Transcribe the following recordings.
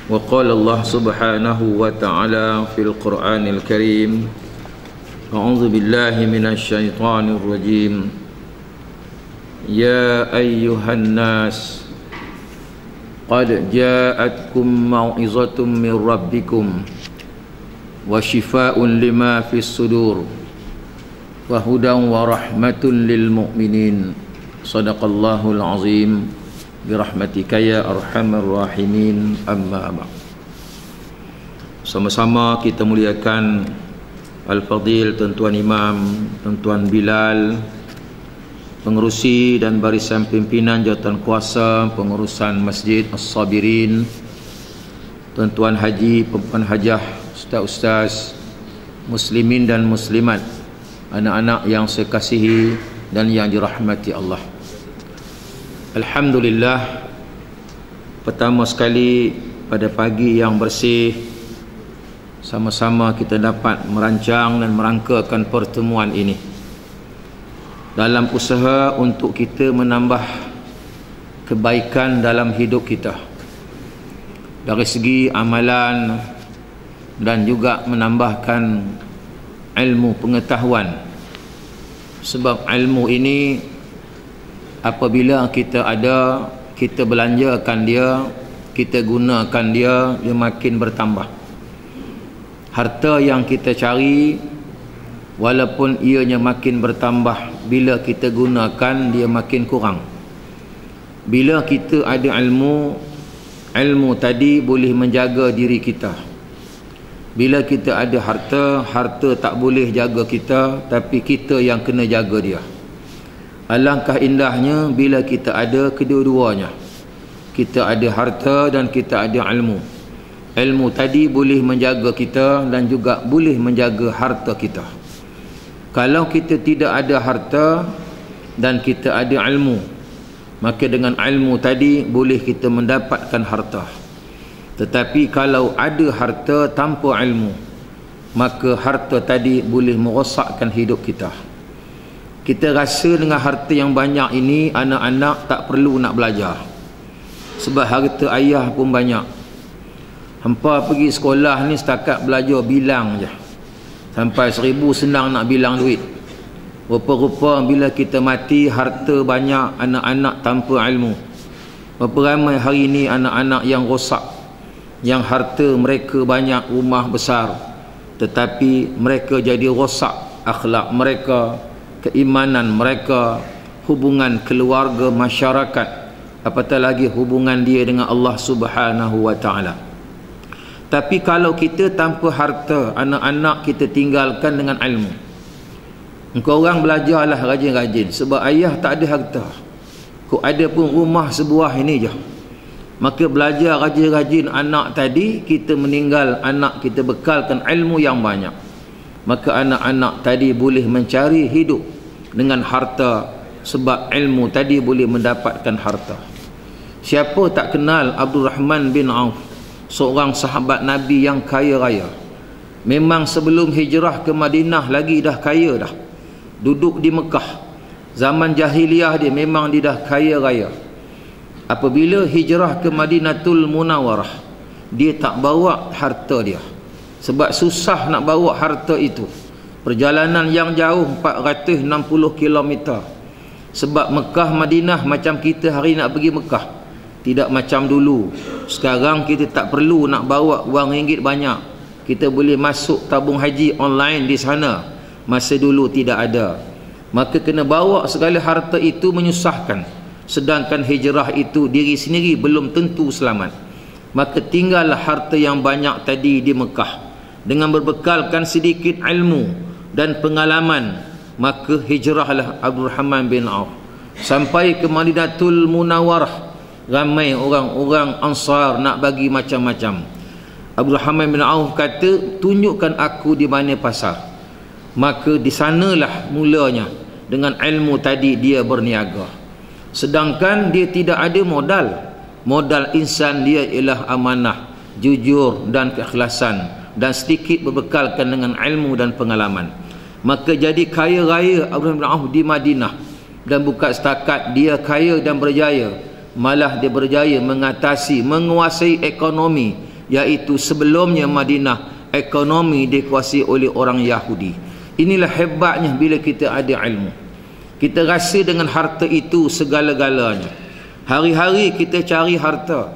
وقال الله سبحانه وتعالى في القرآن الكريم أعوذ بالله من الشيطان الرجيم يا أيها الناس قد جاءتكم موعظة من ربكم وشفاء لما في الصدور وهدى ورحمة للمؤمنين صدق الله العظيم برحمتك يا أرحم الراحمين أما بعد. Sama-sama kita muliakan Al-Fadil Tuan-Tuan Imam, Tuan-Tuan Bilal, pengerusi dan barisan pimpinan jawatan kuasa pengurusan Masjid As-Sabirin, Tuan-Tuan Haji, Puan Hajah, Ustaz-Ustaz, Muslimin dan Muslimat, anak-anak yang saya kasihi dan yang dirahmati Allah. Alhamdulillah, pertama sekali pada pagi yang bersih sama-sama kita dapat merancang dan merangkakan pertemuan ini dalam usaha untuk kita menambah kebaikan dalam hidup kita dari segi amalan dan juga menambahkan ilmu pengetahuan. Sebab ilmu ini apabila kita ada, kita belanjakan dia, kita gunakan dia, dia makin bertambah. Harta yang kita cari walaupun ianya makin bertambah, bila kita gunakan dia makin kurang. Bila kita ada ilmu, ilmu tadi boleh menjaga diri kita. Bila kita ada harta, harta tak boleh jaga kita, tapi kita yang kena jaga dia. Alangkah indahnya bila kita ada kedua-duanya. Kita ada harta dan kita ada ilmu. Ilmu tadi boleh menjaga kita dan juga boleh menjaga harta kita. Kalau kita tidak ada harta dan kita ada ilmu, maka dengan ilmu tadi boleh kita mendapatkan harta. Tetapi kalau ada harta tanpa ilmu, maka harta tadi boleh merosakkan hidup kita. Kita rasa dengan harta yang banyak ini anak-anak tak perlu nak belajar, sebab harta ayah pun banyak. Hampa pergi sekolah ni setakat belajar bilang je, sampai 1000 senang nak bilang duit. Rupa-rupa bila kita mati harta banyak, anak-anak tanpa ilmu. Berapa ramai hari ni anak-anak yang rosak, yang harta mereka banyak, rumah besar, tetapi mereka jadi rosak akhlak mereka, keimanan mereka, hubungan keluarga, masyarakat, apatah lagi hubungan dia dengan Allah Subhanahu wa taala. Tapi kalau kita tanpa harta, anak-anak kita tinggalkan dengan ilmu. Engkau orang belajarlah rajin-rajin, sebab ayah tak ada harta, kau ada pun rumah sebuah ini je. Maka belajar rajin-rajin anak tadi, kita meninggal anak kita bekalkan ilmu yang banyak. Maka anak-anak tadi boleh mencari hidup dengan harta, sebab ilmu tadi boleh mendapatkan harta. Siapa tak kenal Abdul Rahman bin Auf, seorang sahabat Nabi yang kaya raya. Memang sebelum hijrah ke Madinah lagi dah kaya dah. Duduk di Mekah, zaman jahiliah dia memang dia dah kaya raya. Apabila hijrah ke Madinatul Munawwarah, dia tak bawa harta dia, sebab susah nak bawa harta itu. Perjalanan yang jauh 460 km. Sebab Mekah Madinah macam kita hari nak pergi Mekah, tidak macam dulu. Sekarang kita tak perlu nak bawa wang ringgit banyak, kita boleh masuk tabung haji online di sana. Masa dulu tidak ada, maka kena bawa segala harta itu menyusahkan. Sedangkan hijrah itu diri sendiri belum tentu selamat. Maka tinggallah harta yang banyak tadi di Mekah dengan berbekalkan sedikit ilmu dan pengalaman. Maka hijrahlah Abdul Rahman bin Auf sampai ke Madinatul Munawwarah. Ramai orang-orang Ansar nak bagi macam-macam. Abdul Rahman bin Auf kata, tunjukkan aku di mana pasar. Maka di sanalah mulanya dengan ilmu tadi dia berniaga. Sedangkan dia tidak ada modal. Modal insan dia ialah amanah, jujur dan keikhlasan, dan sedikit berbekalkan dengan ilmu dan pengalaman. Maka jadi kaya raya Abdul Rahman bin Auf di Madinah. Dan bukan setakat dia kaya dan berjaya, malah dia berjaya mengatasi, menguasai ekonomi iaitu sebelumnya Madinah ekonomi dikuasai oleh orang Yahudi. Inilah hebatnya bila kita ada ilmu. Kita rasa dengan harta itu segala-galanya. Hari-hari kita cari harta.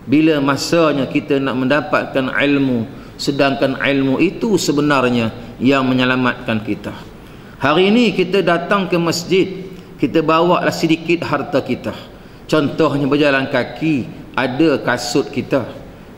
Bila masanya kita nak mendapatkan ilmu, sedangkan ilmu itu sebenarnya yang menyelamatkan kita. Hari ini kita datang ke masjid, kita bawa lah sedikit harta kita. Contohnya berjalan kaki, ada kasut kita.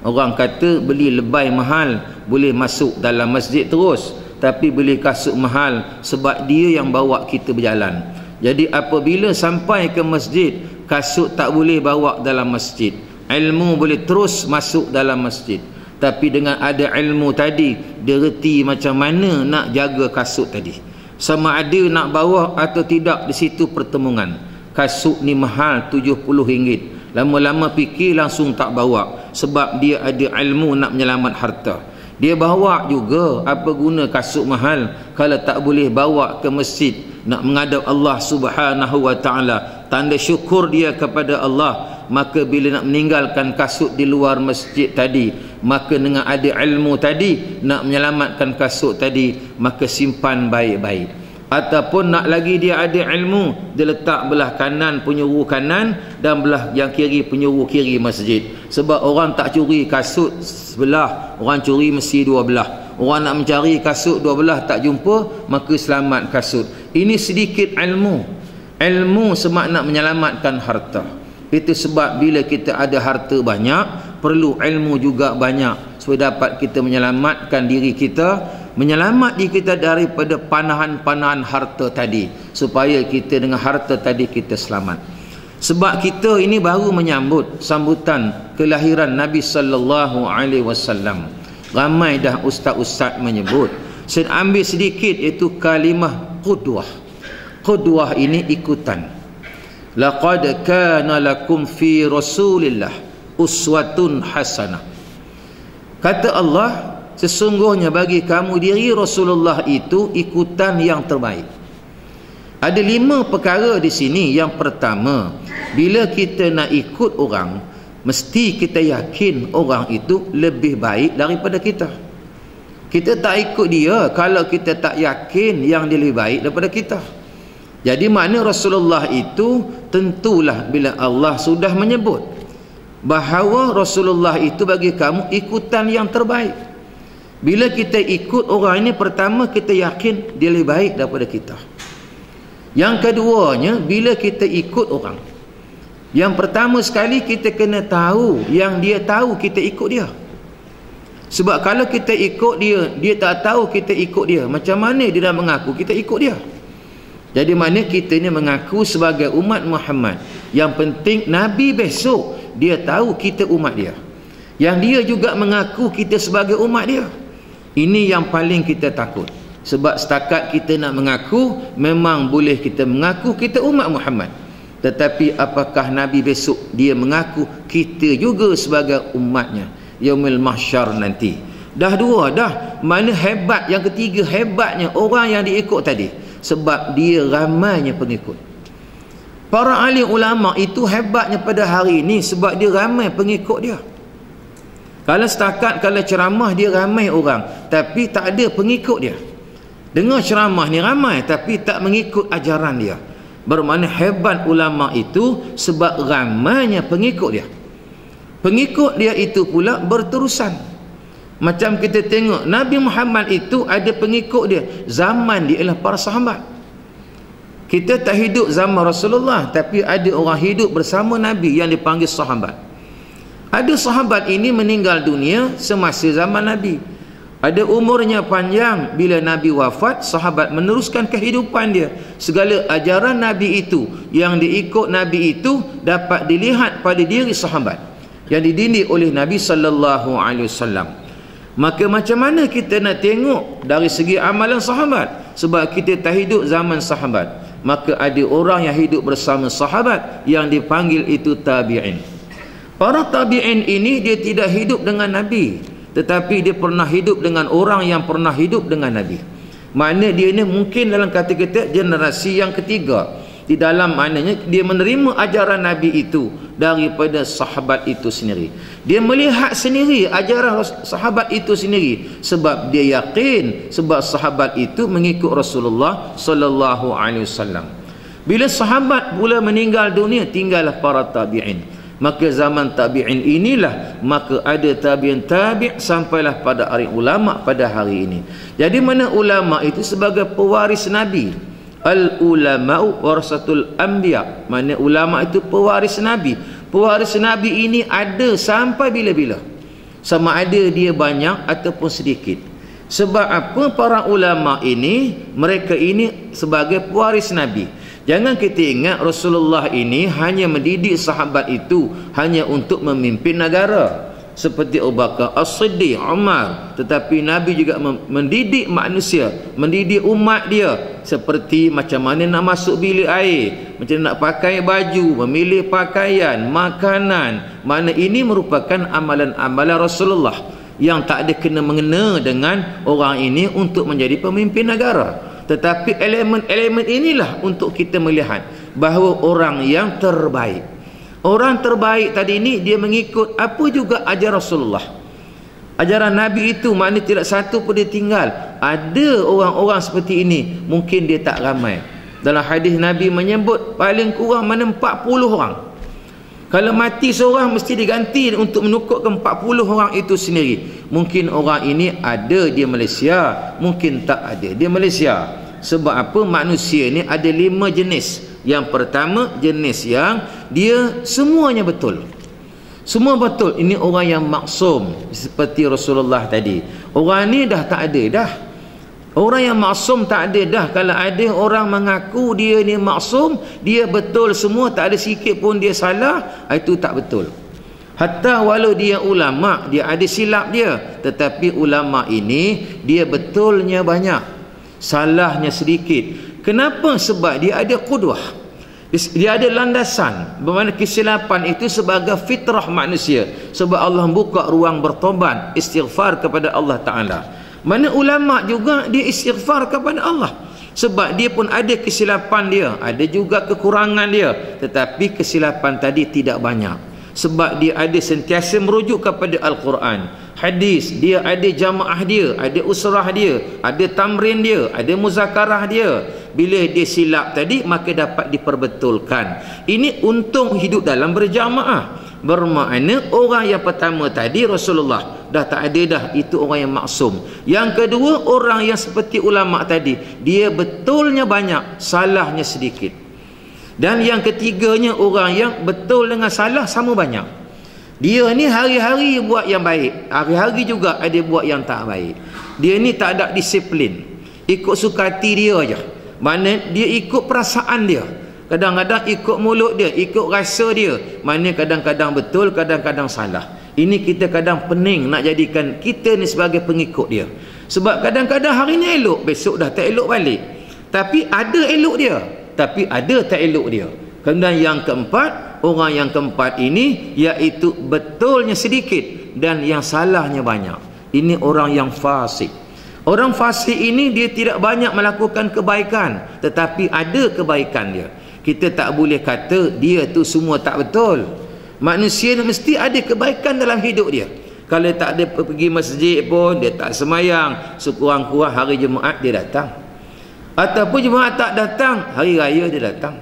Orang kata beli lebay mahal, boleh masuk dalam masjid terus. Tapi beli kasut mahal sebab dia yang bawa kita berjalan. Jadi apabila sampai ke masjid, kasut tak boleh bawa dalam masjid. Ilmu boleh terus masuk dalam masjid. Tapi dengan ada ilmu tadi, dia reti macam mana nak jaga kasut tadi. Sama ada nak bawa atau tidak, di situ pertemuan. Kasut ni mahal RM70. Lama-lama fikir langsung tak bawa. Sebab dia ada ilmu nak menyelamat harta. Dia bawa juga, apa guna kasut mahal kalau tak boleh bawa ke masjid nak menghadap Allah Subhanahu wa ta'ala. Tanda syukur dia kepada Allah. Maka bila nak meninggalkan kasut di luar masjid tadi, maka dengan ada ilmu tadi nak menyelamatkan kasut tadi, maka simpan baik-baik. Ataupun nak lagi dia ada ilmu, dia letak belah kanan penjuru kanan dan belah yang kiri penjuru kiri masjid. Sebab orang tak curi kasut sebelah, orang curi mesti dua belah. Orang nak mencari kasut dua belah tak jumpa, maka selamat kasut. Ini sedikit ilmu. Ilmu semakna menyelamatkan harta. Itu sebab bila kita ada harta banyak, perlu ilmu juga banyak supaya dapat kita menyelamatkan diri kita, menyelamat diri kita daripada panahan-panahan harta tadi, supaya kita dengan harta tadi kita selamat. Sebab kita ini baru menyambut sambutan kelahiran Nabi sallallahu alaihi wasallam. Ramai dah ustaz-ustaz menyebut. Saya ambil sedikit, iaitu kalimah qudwah. Qudwah ini ikutan. Laqad kana lakum fi Rasulillah uswatun hasanah. Kata Allah, sesungguhnya bagi kamu diri Rasulullah itu ikutan yang terbaik. Ada 5 perkara di sini. Yang pertama, bila kita nak ikut orang, mesti kita yakin orang itu lebih baik daripada kita. Kita tak ikut dia kalau kita tak yakin yang dia lebih baik daripada kita. Jadi makna Rasulullah itu tentulah bila Allah sudah menyebut bahawa Rasulullah itu bagi kamu ikutan yang terbaik. Bila kita ikut orang ini, pertama kita yakin dia lebih baik daripada kita. Yang keduanya, bila kita ikut orang, yang pertama sekali kita kena tahu yang dia tahu kita ikut dia. Sebab kalau kita ikut dia, dia tak tahu kita ikut dia, macam mana dia dah mengaku kita ikut dia? Jadi mana kita ni mengaku sebagai umat Muhammad. Yang penting Nabi besok dia tahu kita umat dia. Yang dia juga mengaku kita sebagai umat dia. Ini yang paling kita takut. Sebab setakat kita nak mengaku, memang boleh kita mengaku kita umat Muhammad. Tetapi apakah Nabi besok dia mengaku kita juga sebagai umatnya Yaumil Mahsyar nanti? Dah dua dah. Mana hebat? Yang ketiga hebatnya orang yang diikut tadi. Sebab dia ramainya pengikut. Para alim ulama itu hebatnya pada hari ini sebab dia ramai pengikut dia. Kalau setakat kalau ceramah dia ramai orang, tapi tak ada pengikut dia. Dengar ceramah ni ramai tapi tak mengikut ajaran dia. Bermakna hebat ulama itu sebab ramainya pengikut dia. Pengikut dia itu pula berterusan. Macam kita tengok Nabi Muhammad itu ada pengikut dia. Zaman dia ialah para sahabat. Kita tak hidup zaman Rasulullah, tapi ada orang hidup bersama Nabi yang dipanggil sahabat. Ada sahabat ini meninggal dunia semasa zaman Nabi. Ada umurnya panjang. Bila Nabi wafat, sahabat meneruskan kehidupan dia. Segala ajaran Nabi itu, yang diikut Nabi itu dapat dilihat pada diri sahabat yang dididik oleh Nabi sallallahu alaihi wasallam. Maka macam mana kita nak tengok dari segi amalan sahabat? Sebab kita tak hidup zaman sahabat. Maka ada orang yang hidup bersama sahabat yang dipanggil itu tabi'in. Para tabi'in ini dia tidak hidup dengan Nabi, tetapi dia pernah hidup dengan orang yang pernah hidup dengan Nabi. Makna dia ni mungkin dalam kata kita generasi yang ketiga. Di dalam maknanya dia menerima ajaran Nabi itu daripada sahabat itu sendiri. Dia melihat sendiri ajaran sahabat itu sendiri sebab dia yakin sebab sahabat itu mengikut Rasulullah sallallahu alaihi wasallam. Bila sahabat pula meninggal dunia, tinggallah para tabi'in. Maka zaman tabi'in inilah maka ada tabi'in tabi' sampailah pada hari ulama pada hari ini. Jadi mana ulama itu sebagai pewaris Nabi. Al ulama'u warasatul anbiya. Mana ulama itu pewaris Nabi. Pewaris Nabi ini ada sampai bila-bila. Sama ada dia banyak ataupun sedikit. Sebab apa para ulama ini, mereka ini sebagai pewaris Nabi. Jangan kita ingat Rasulullah ini hanya mendidik sahabat itu hanya untuk memimpin negara seperti Abu Bakar As-Siddiq, Umar, tetapi Nabi juga mendidik manusia, mendidik umat dia seperti macam mana nak masuk bilik air, macam nak pakai baju, memilih pakaian, makanan. Mana ini merupakan amalan-amalan Rasulullah yang tak ada kena-mengena dengan orang ini untuk menjadi pemimpin negara. Tetapi elemen-elemen inilah untuk kita melihat bahawa orang yang terbaik, orang terbaik tadi ini dia mengikut apa juga ajaran Rasulullah. Ajaran Nabi itu maknanya tidak satu pun dia tinggal. Ada orang-orang seperti ini, mungkin dia tak ramai. Dalam hadis Nabi menyebut paling kurang mana 40 orang. Kalau mati seorang mesti diganti untuk menukupkan 40 orang itu sendiri. Mungkin orang ini ada di Malaysia, mungkin tak ada di Malaysia. Sebab apa? Manusia ini ada 5 jenis. Yang pertama, jenis yang dia semuanya betul. Semua betul. Ini orang yang maksum seperti Rasulullah tadi. Orang ni dah tak ada dah. Orang yang maksum tak ada dah. Kalau ada orang mengaku dia ni maksum, dia betul semua, tak ada sikit pun dia salah, itu tak betul. Hatta walau dia ulama, dia ada silap dia, tetapi ulama ini dia betulnya banyak, salahnya sedikit. Kenapa? Sebab dia ada qudwah, dia ada landasan. Bermakna kesilapan itu sebagai fitrah manusia. Sebab Allah buka ruang bertobat, istighfar kepada Allah Ta'ala. Mana ulama juga dia istighfar kepada Allah. Sebab dia pun ada kesilapan dia, ada juga kekurangan dia, tetapi kesilapan tadi tidak banyak. Sebab dia ada sentiasa merujuk kepada Al-Quran, hadis, dia ada jamaah dia, ada usrah dia, ada tamrin dia, ada muzakarah dia. Bila dia silap tadi maka dapat diperbetulkan. Ini untung hidup dalam berjamaah. Bermakna orang yang pertama tadi Rasulullah dah tak ada dah, itu orang yang maksum. Yang kedua, orang yang seperti ulama tadi, dia betulnya banyak, salahnya sedikit. Dan yang ketiganya, orang yang betul dengan salah sama banyak. Dia ni hari-hari buat yang baik, hari-hari juga ada buat yang tak baik. Dia ni tak ada disiplin, ikut suka hati dia aja. Mana dia ikut perasaan dia, kadang-kadang ikut mulut dia, ikut rasa dia. Mana kadang-kadang betul, kadang-kadang salah. Ini kita kadang pening nak jadikan kita ni sebagai pengikut dia. Sebab kadang-kadang hari ni elok, besok dah tak elok balik. Tapi ada elok dia, tapi ada tak elok dia. Kemudian yang keempat, orang yang keempat ini iaitu betulnya sedikit dan yang salahnya banyak. Ini orang yang fasik. Orang fasik ini dia tidak banyak melakukan kebaikan, tetapi ada kebaikan dia. Kita tak boleh kata dia tu semua tak betul. Manusia ni mesti ada kebaikan dalam hidup dia. Kalau tak ada pergi masjid pun, dia tak semayang, sekurang-kurang hari Jumaat dia datang. Ataupun Jumaat tak datang, hari raya dia datang.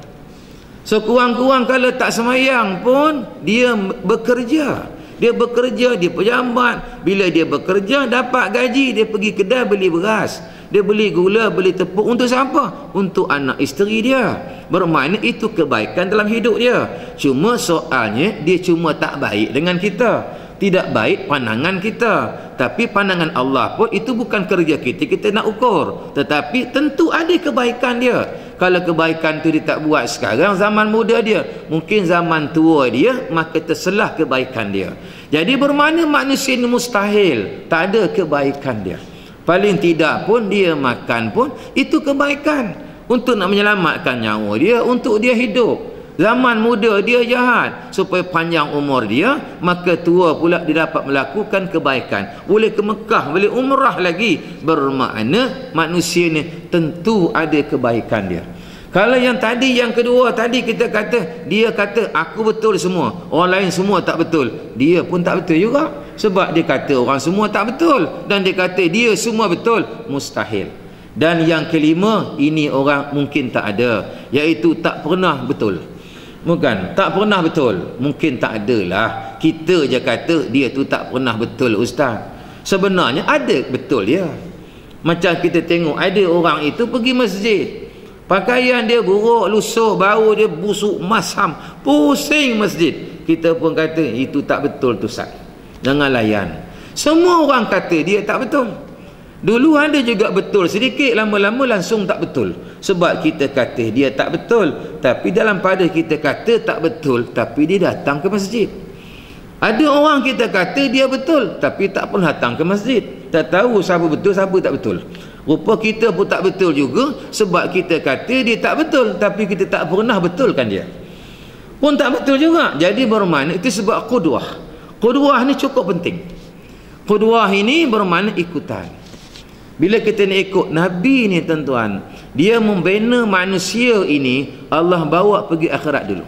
Sekurang-kurang kalau tak semayang pun, dia bekerja. Dia bekerja, dia pejabat. Bila dia bekerja, dapat gaji, dia pergi kedai beli beras, dia beli gula, beli tepung. Untuk siapa? Untuk anak isteri dia. Bermakna itu kebaikan dalam hidup dia. Cuma soalnya dia cuma tak baik dengan kita, tidak baik pandangan kita. Tapi pandangan Allah pun itu bukan kerja kita nak ukur. Tetapi tentu ada kebaikan dia. Kalau kebaikan tu dia tak buat sekarang, zaman muda dia, mungkin zaman tua dia, maka terselah kebaikan dia. Jadi bermakna manusia ini mustahil tak ada kebaikan dia. Paling tidak pun dia makan pun itu kebaikan untuk nak menyelamatkan nyawa dia, untuk dia hidup. Zaman muda dia jahat, supaya panjang umur dia, maka tua pula dia dapat melakukan kebaikan, boleh ke Mekah, boleh umrah lagi. Bermakna manusia ni tentu ada kebaikan dia. Kalau yang tadi, yang kedua tadi kita kata, dia kata aku betul semua, orang lain semua tak betul, dia pun tak betul juga. Sebab dia kata orang semua tak betul, dan dia kata dia semua betul, mustahil. Dan yang kelima, ini orang mungkin tak ada, iaitu tak pernah betul. Bukan, tak pernah betul, mungkin tak adalah. Kita je kata dia tu tak pernah betul, ustaz. Sebenarnya ada betul dia. Macam kita tengok ada orang itu pergi masjid, pakaian dia buruk, lusuh, bau dia busuk, masam, pusing masjid. Kita pun kata itu tak betul tu Ustaz, jangan layan. Semua orang kata dia tak betul. Dulu ada juga betul sedikit, lama-lama langsung tak betul. Sebab kita kata dia tak betul, tapi dalam pada kita kata tak betul, tapi dia datang ke masjid. Ada orang kita kata dia betul, tapi tak pernah datang ke masjid. Tak tahu siapa betul, siapa tak betul. Rupa kita pun tak betul juga, sebab kita kata dia tak betul, tapi kita tak pernah betulkan dia. Pun tak betul juga. Jadi bermakna itu sebab qudwah. Qudwah ni cukup penting. Qudwah ini bermakna ikutan. Bila kita nak ikut Nabi ni tuan-tuan, dia membina manusia ini, Allah bawa pergi akhirat dulu.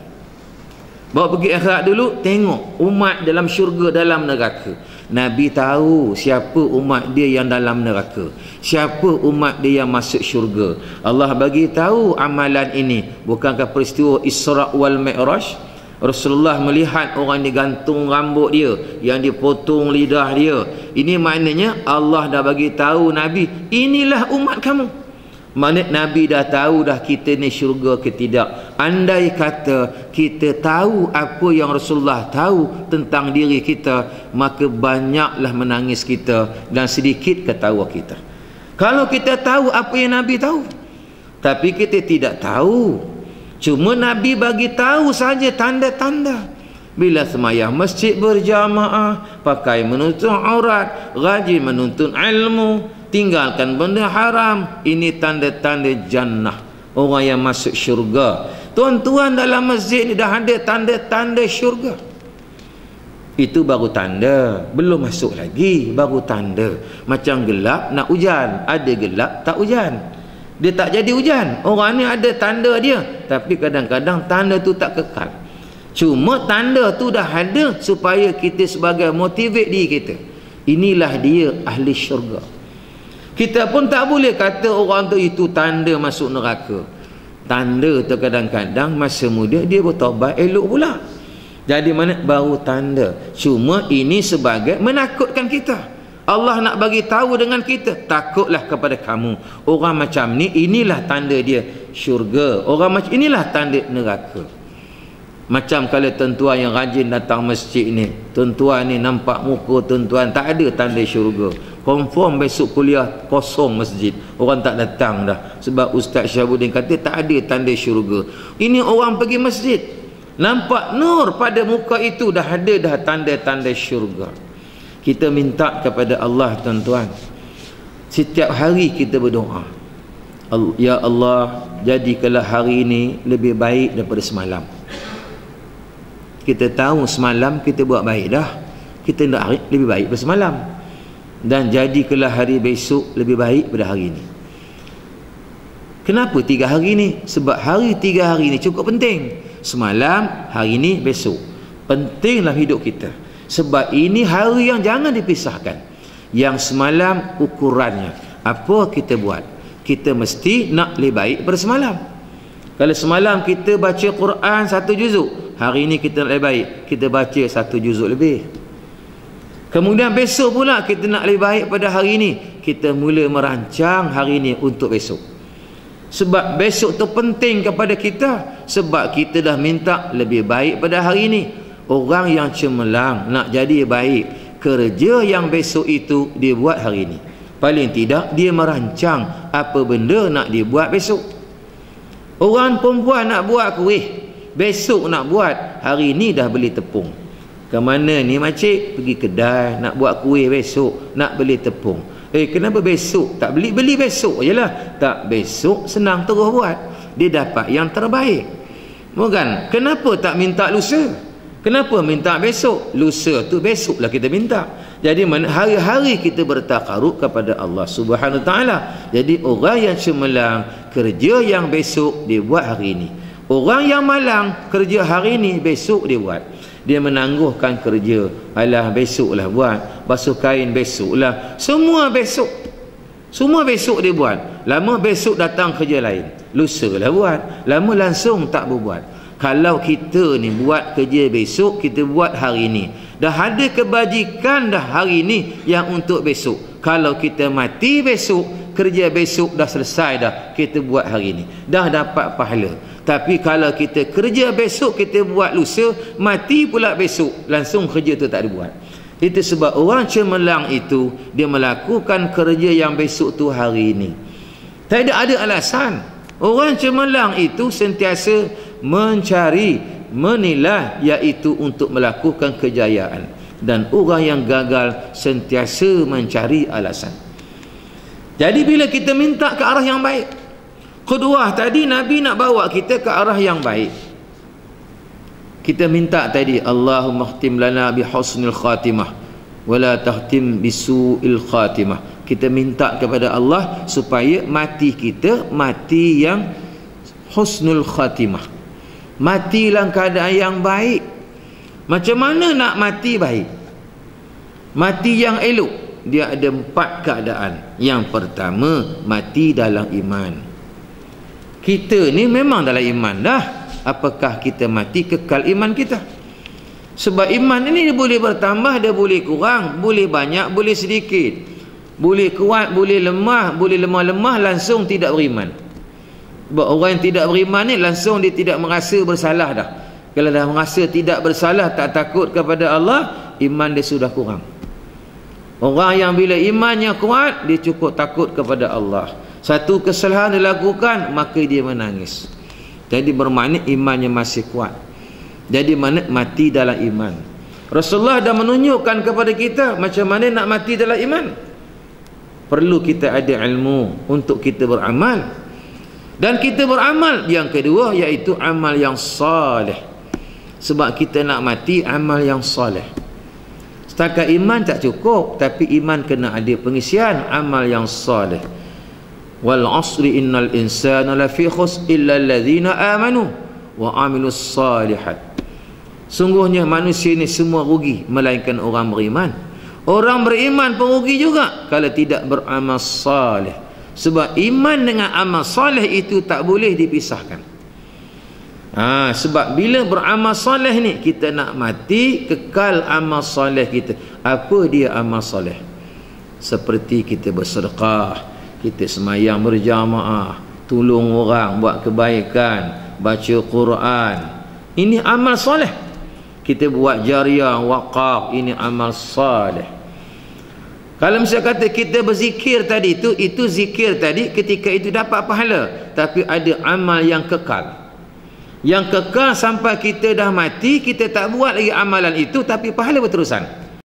Bawa pergi akhirat dulu, tengok umat dalam syurga, dalam neraka. Nabi tahu siapa umat dia yang dalam neraka, siapa umat dia yang masuk syurga. Allah bagi tahu amalan ini. Bukankah peristiwa Isra wal Mi'raj, Rasulullah melihat orang digantung rambut dia, yang dipotong lidah dia. Ini maknanya Allah dah bagi tahu Nabi, inilah umat kamu. Maknanya Nabi dah tahu dah kita ni syurga ke tidak. Andai kata kita tahu apa yang Rasulullah tahu tentang diri kita, maka banyaklah menangis kita dan sedikit ketawa kita. Kalau kita tahu apa yang Nabi tahu, tapi kita tidak tahu, cuma Nabi bagi tahu saja tanda-tanda. Bila semayang masjid berjamaah, pakai menutup aurat, rajin menuntut ilmu, tinggalkan benda haram, ini tanda-tanda jannah, orang yang masuk syurga. Tuan-tuan, dalam masjid ni dah ada tanda-tanda syurga. Itu baru tanda, belum masuk lagi, baru tanda. Macam gelap nak hujan, ada gelap tak hujan, dia tak jadi hujan. Orang ni ada tanda dia, tapi kadang-kadang tanda tu tak kekal. Cuma tanda tu dah ada supaya kita sebagai motivate diri kita, inilah dia ahli syurga. Kita pun tak boleh kata orang tu itu tanda masuk neraka. Tanda tu kadang-kadang masa muda dia bertaubat elok pula. Jadi mana baru tanda. Cuma ini sebagai menakutkan kita. Allah nak bagi tahu dengan kita, takutlah kepada kamu. Orang macam ni, inilah tanda dia syurga. Orang macam inilah tanda neraka. Macam kalau tuan-tuan yang rajin datang masjid ni, tuan-tuan ni nampak muka tuan-tuan tak ada tanda syurga, confirm besok kuliah kosong masjid, orang tak datang dah. Sebab Ustaz Syahabuddin kata tak ada tanda syurga. Ini orang pergi masjid, nampak nur pada muka itu, dah ada dah tanda-tanda syurga. Kita minta kepada Allah tuan-tuan, setiap hari kita berdoa, ya Allah, jadikanlah hari ini lebih baik daripada semalam. Kita tahu semalam kita buat baik dah, kita nak hari lebih baik daripada semalam, dan jadikanlah hari besok lebih baik daripada hari ini. Kenapa 3 hari ni? Sebab hari 3 hari ni cukup penting. Semalam, hari ni, besok. Penting dalam hidup kita. Sebab ini hari yang jangan dipisahkan. Yang semalam ukurannya, apa kita buat? Kita mesti nak lebih baik daripada semalam. Kalau semalam kita baca Quran 1 juzuk, hari ini kita nak lebih baik, kita baca 1 juzuk lebih. Kemudian besok pula kita nak lebih baik pada hari ini, kita mula merancang hari ini untuk besok. Sebab besok tu penting kepada kita, sebab kita dah minta lebih baik pada hari ini. Orang yang cemerlang nak jadi baik, kerja yang besok itu dia buat hari ini. Paling tidak dia merancang apa benda nak dia buat besok. Orang perempuan nak buat kuih, besok nak buat, hari ini dah beli tepung. Ke mana ni makcik? Pergi kedai nak buat kuih besok, nak beli tepung. Kenapa besok tak beli? Beli besok je lah. Tak, besok senang terus buat, dia dapat yang terbaik. Bukan? Kenapa tak minta lusa? Kenapa minta besok? Lusa tu besoklah kita minta. Jadi hari-hari kita bertakarub kepada Allah Subhanahu Wa Taala. Jadi orang yang cemerlang kerja yang besok dia buat hari ini. Orang yang malang kerja hari ini, besok dia buat. Dia menangguhkan kerja. Alah, besoklah buat. Basuh kain besoklah. Semua besok. Semua besok dia buat. Lama besok datang kerja lain. Lusa lah buat. Lama langsung tak berbuat. Kalau kita ni buat kerja besok, kita buat hari ni. Dah ada kebajikan dah hari ni yang untuk besok. Kalau kita mati besok, kerja besok dah selesai dah, kita buat hari ni. Dah dapat pahala. Tapi kalau kita kerja besok, kita buat lusa, mati pula besok, langsung kerja tu tak dibuat. Itu sebab orang cemerlang itu, dia melakukan kerja yang besok tu hari ini. Tak ada alasan. Orang cemerlang itu sentiasa mencari, menilai, iaitu untuk melakukan kejayaan. Dan orang yang gagal sentiasa mencari alasan. Jadi bila kita minta ke arah yang baik, kedua tadi Nabi nak bawa kita ke arah yang baik. Kita minta tadi, Allahumma khtim lana bi husnil khatimah wa la tahtim bisu'il khatimah. Kita minta kepada Allah supaya mati kita mati yang husnul khatimah. Mati dalam keadaan yang baik. Macam mana nak mati baik? Mati yang elok. Dia ada 4 keadaan. Yang pertama, mati dalam iman. Kita ni memang dalam iman dah. Apakah kita mati kekal iman kita? Sebab iman ini dia boleh bertambah, dia boleh kurang, boleh banyak, boleh sedikit, boleh kuat, boleh lemah, boleh lemah-lemah, langsung tidak beriman. Sebab orang yang tidak beriman ni langsung dia tidak merasa bersalah dah. Kalau dah merasa tidak bersalah, tak takut kepada Allah, iman dia sudah kurang. Orang yang bila imannya kuat, dia cukup takut kepada Allah. Satu kesalahan dilakukan, maka dia menangis. Jadi bermakna imannya masih kuat. Jadi mana mati dalam iman. Rasulullah dah menunjukkan kepada kita macam mana nak mati dalam iman. Perlu kita ada ilmu untuk kita beramal. Dan kita beramal yang kedua, iaitu amal yang salih. Sebab kita nak mati amal yang salih. Setakat iman tak cukup, tapi iman kena ada pengisian amal yang salih. Wal asri innal insana lafi khusr illa alladhina amanu wa amilus salihat. Sungguhnya manusia ni semua rugi melainkan orang beriman. Orang beriman pun rugi juga kalau tidak beramal salih. Sebab iman dengan amal salih itu tak boleh dipisahkan. Sebab bila beramal salih ni, kita nak mati kekal amal salih kita. Apa dia amal salih? Seperti kita bersedekah, kita semayang berjamaah, tolong orang, buat kebaikan, baca Quran. Ini amal soleh. Kita buat jariah, waqaf, ini amal soleh. Kalau misalnya kata kita berzikir tadi, itu zikir tadi ketika itu dapat pahala. Tapi ada amal yang kekal. Yang kekal sampai kita dah mati, kita tak buat lagi amalan itu, tapi pahala berterusan.